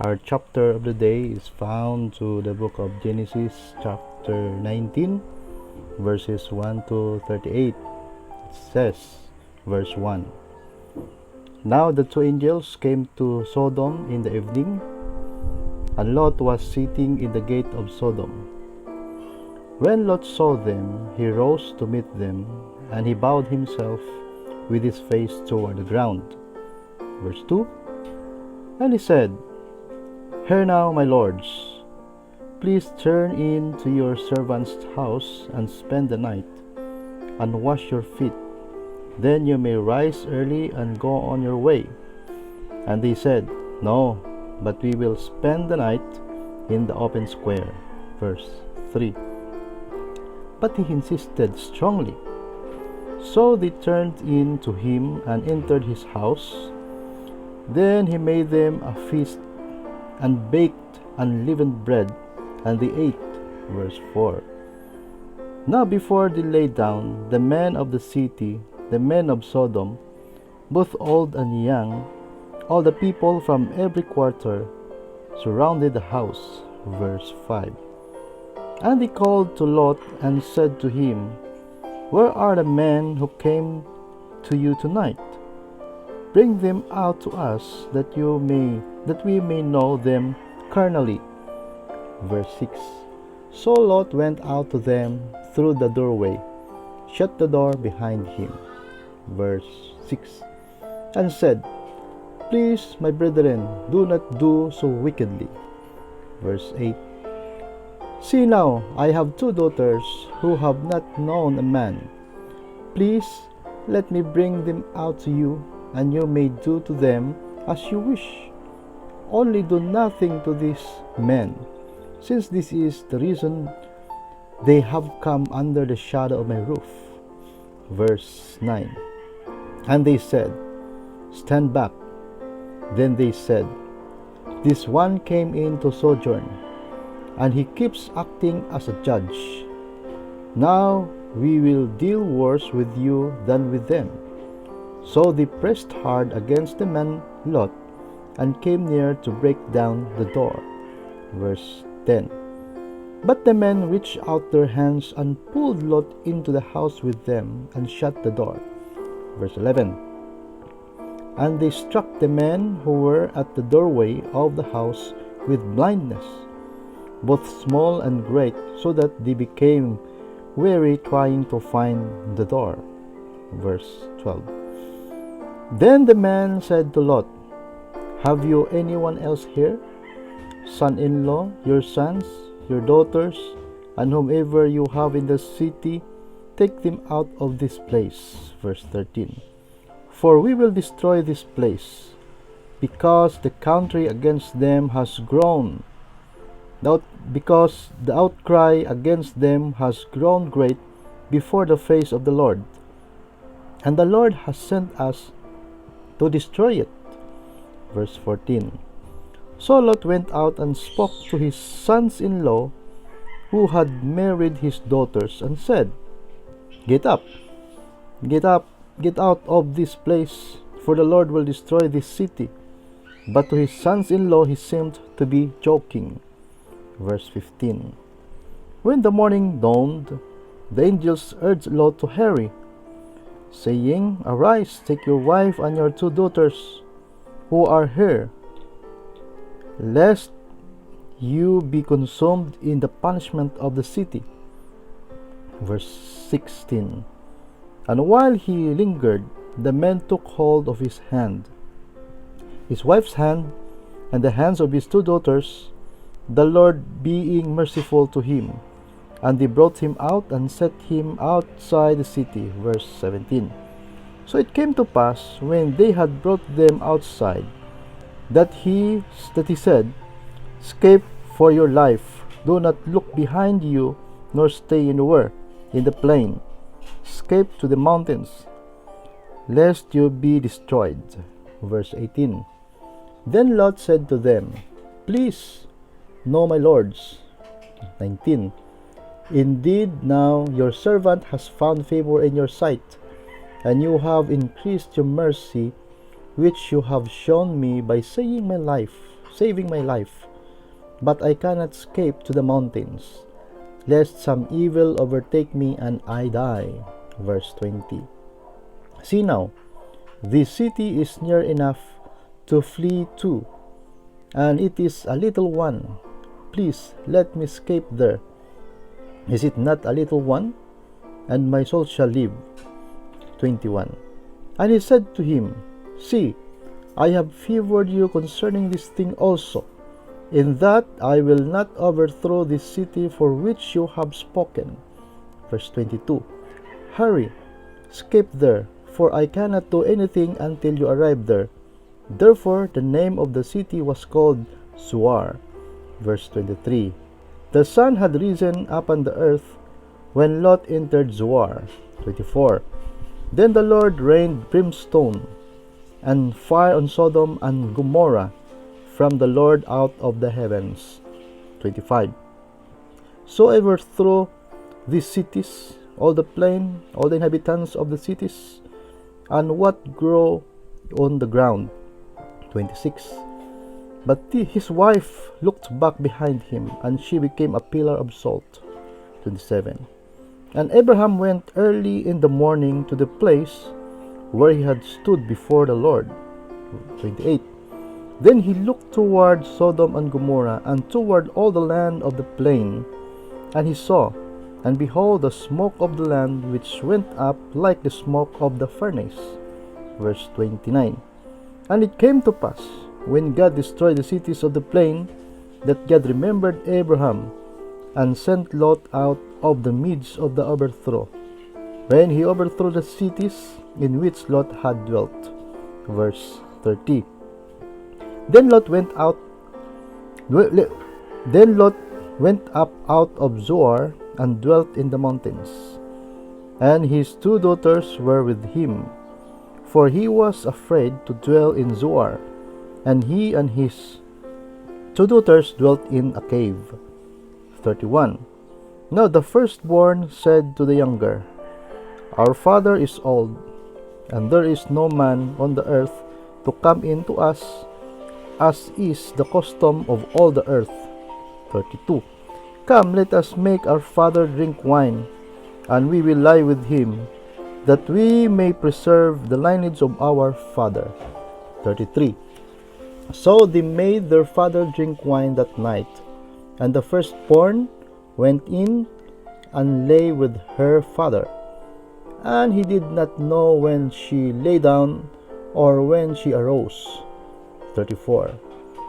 Our chapter of the day is found to the book of Genesis, chapter 19, verses 1 to 38. It says, verse 1. Now the two angels came to Sodom in the evening, and Lot was sitting in the gate of Sodom. When Lot saw them, he rose to meet them, and he bowed himself with his face toward the ground. Verse 2. And he said, Hear now, my lords, please turn in to your servant's house and spend the night, and wash your feet. Then you may rise early and go on your way. And they said, No, but we will spend the night in the open square. Verse 3. But he insisted strongly. So they turned in to him and entered his house. Then he made them a feast and baked unleavened bread, and they ate. Verse 4. Now before they lay down, the men of the city, the men of Sodom, both old and young, all the people from every quarter, surrounded the house. Verse 5. And they called to Lot and said to him, Where are the men who came to you tonight? Bring them out to us, that we may know them carnally. Verse 6. So Lot went out to them through the doorway, shut the door behind him. Verse 6. And said, Please, my brethren, do not do so wickedly. Verse 8. See now, I have two daughters who have not known a man. Please, let me bring them out to you, and you may do to them as you wish. Only do nothing to these men, since this is the reason they have come under the shadow of my roof. Verse 9. And they said, Stand back. Then they said, This one came in to sojourn, and he keeps acting as a judge. Now we will deal worse with you than with them. So they pressed hard against the man Lot, and came near to break down the door. Verse 10. But the men reached out their hands and pulled Lot into the house with them, and shut the door. Verse 11. And they struck the men who were at the doorway of the house with blindness, both small and great, so that they became weary trying to find the door. Verse 12. Then the man said to Lot, Have you anyone else here? Son-in-law, your sons, your daughters, and whomever you have in the city, take them out of this place. Verse 13. For we will destroy this place, because the country against them has grown, because the outcry against them has grown great before the face of the Lord, and the Lord has sent us to destroy it. Verse 14. So Lot went out and spoke to his sons-in-law who had married his daughters, and said, Get up, get out of this place, for the Lord will destroy this city. But to his sons-in-law he seemed to be joking. Verse 15. When the morning dawned, the angels urged Lot to hurry, saying, Arise, take your wife and your two daughters who are here, lest you be consumed in the punishment of the city. Verse 16. And while he lingered, the men took hold of his hand, his wife's hand, and the hands of his two daughters, the Lord being merciful to him. And they brought him out and set him outside the city. Verse 17. So it came to pass, when they had brought them outside, that he said, Escape for your life. Do not look behind you, nor stay anywhere in the plain. Escape to the mountains, lest you be destroyed. Verse 18. Then Lot said to them, Please, no, my lords. 19. Indeed, now your servant has found favor in your sight, and you have increased your mercy which you have shown me by saving my life. But I cannot escape to the mountains, lest some evil overtake me and I die. Verse 20. See now, this city is near enough to flee to, and it is a little one. Please let me escape there. Is it not a little one? And my soul shall live. 21. And he said to him, See, I have favored you concerning this thing also, in that I will not overthrow this city for which you have spoken. Verse 22. Hurry, escape there, for I cannot do anything until you arrive there. Therefore the name of the city was called Zoar. Verse 23. The sun had risen upon the earth when Lot entered Zoar. 24. Then the Lord rained brimstone and fire on Sodom and Gomorrah from the Lord out of the heavens. 25. So I overthrew these cities, all the plain, all the inhabitants of the cities, and what grow on the ground. 26. But his wife looked back behind him, and she became a pillar of salt. 27. And Abraham went early in the morning to the place where he had stood before the Lord. 28. Then he looked toward Sodom and Gomorrah, and toward all the land of the plain, and he saw, and behold, the smoke of the land which went up like the smoke of the furnace. Verse 29. And it came to pass, when God destroyed the cities of the plain, that God remembered Abraham, and sent Lot out of the midst of the overthrow, when he overthrew the cities in which Lot had dwelt. Verse 30. Then Lot went up out of Zoar and dwelt in the mountains, and his 2 daughters were with him, for he was afraid to dwell in Zoar, and he and his 2 daughters dwelt in a cave. 31. Now the firstborn said to the younger, Our father is old, and there is no man on the earth to come in to us, as is the custom of all the earth. 32. Come, let us make our father drink wine, and we will lie with him, that we may preserve the lineage of our father. 33. So they made their father drink wine that night, and the firstborn went in and lay with her father. And he did not know when she lay down or when she arose. 34.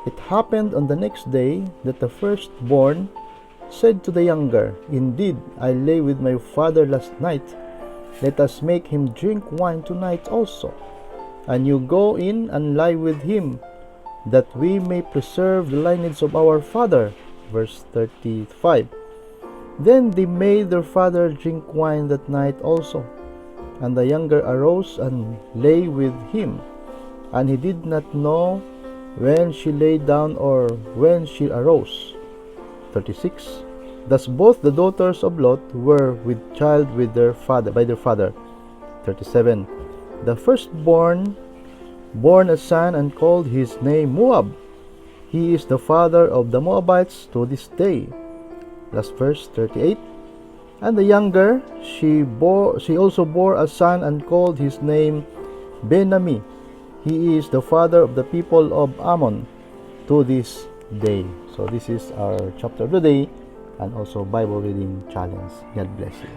It happened on the next day that the firstborn said to the younger, Indeed, I lay with my father last night. Let us make him drink wine tonight also, and you go in and lie with him, that we may preserve the lineage of our father. Verse 35. Then they made their father drink wine that night also, and the younger arose and lay with him, and he did not know when she lay down or when she arose. 36. Thus both the daughters of Lot were with child with by their father. 37. The firstborn born a son and called his name Moab. He is the father of the Moabites to this day. Last verse, 38. And the younger, she also bore a son and called his name Ben-Ammi. He is the father of the people of Ammon to this day. So this is our chapter of the day, and also Bible reading challenge. God bless you.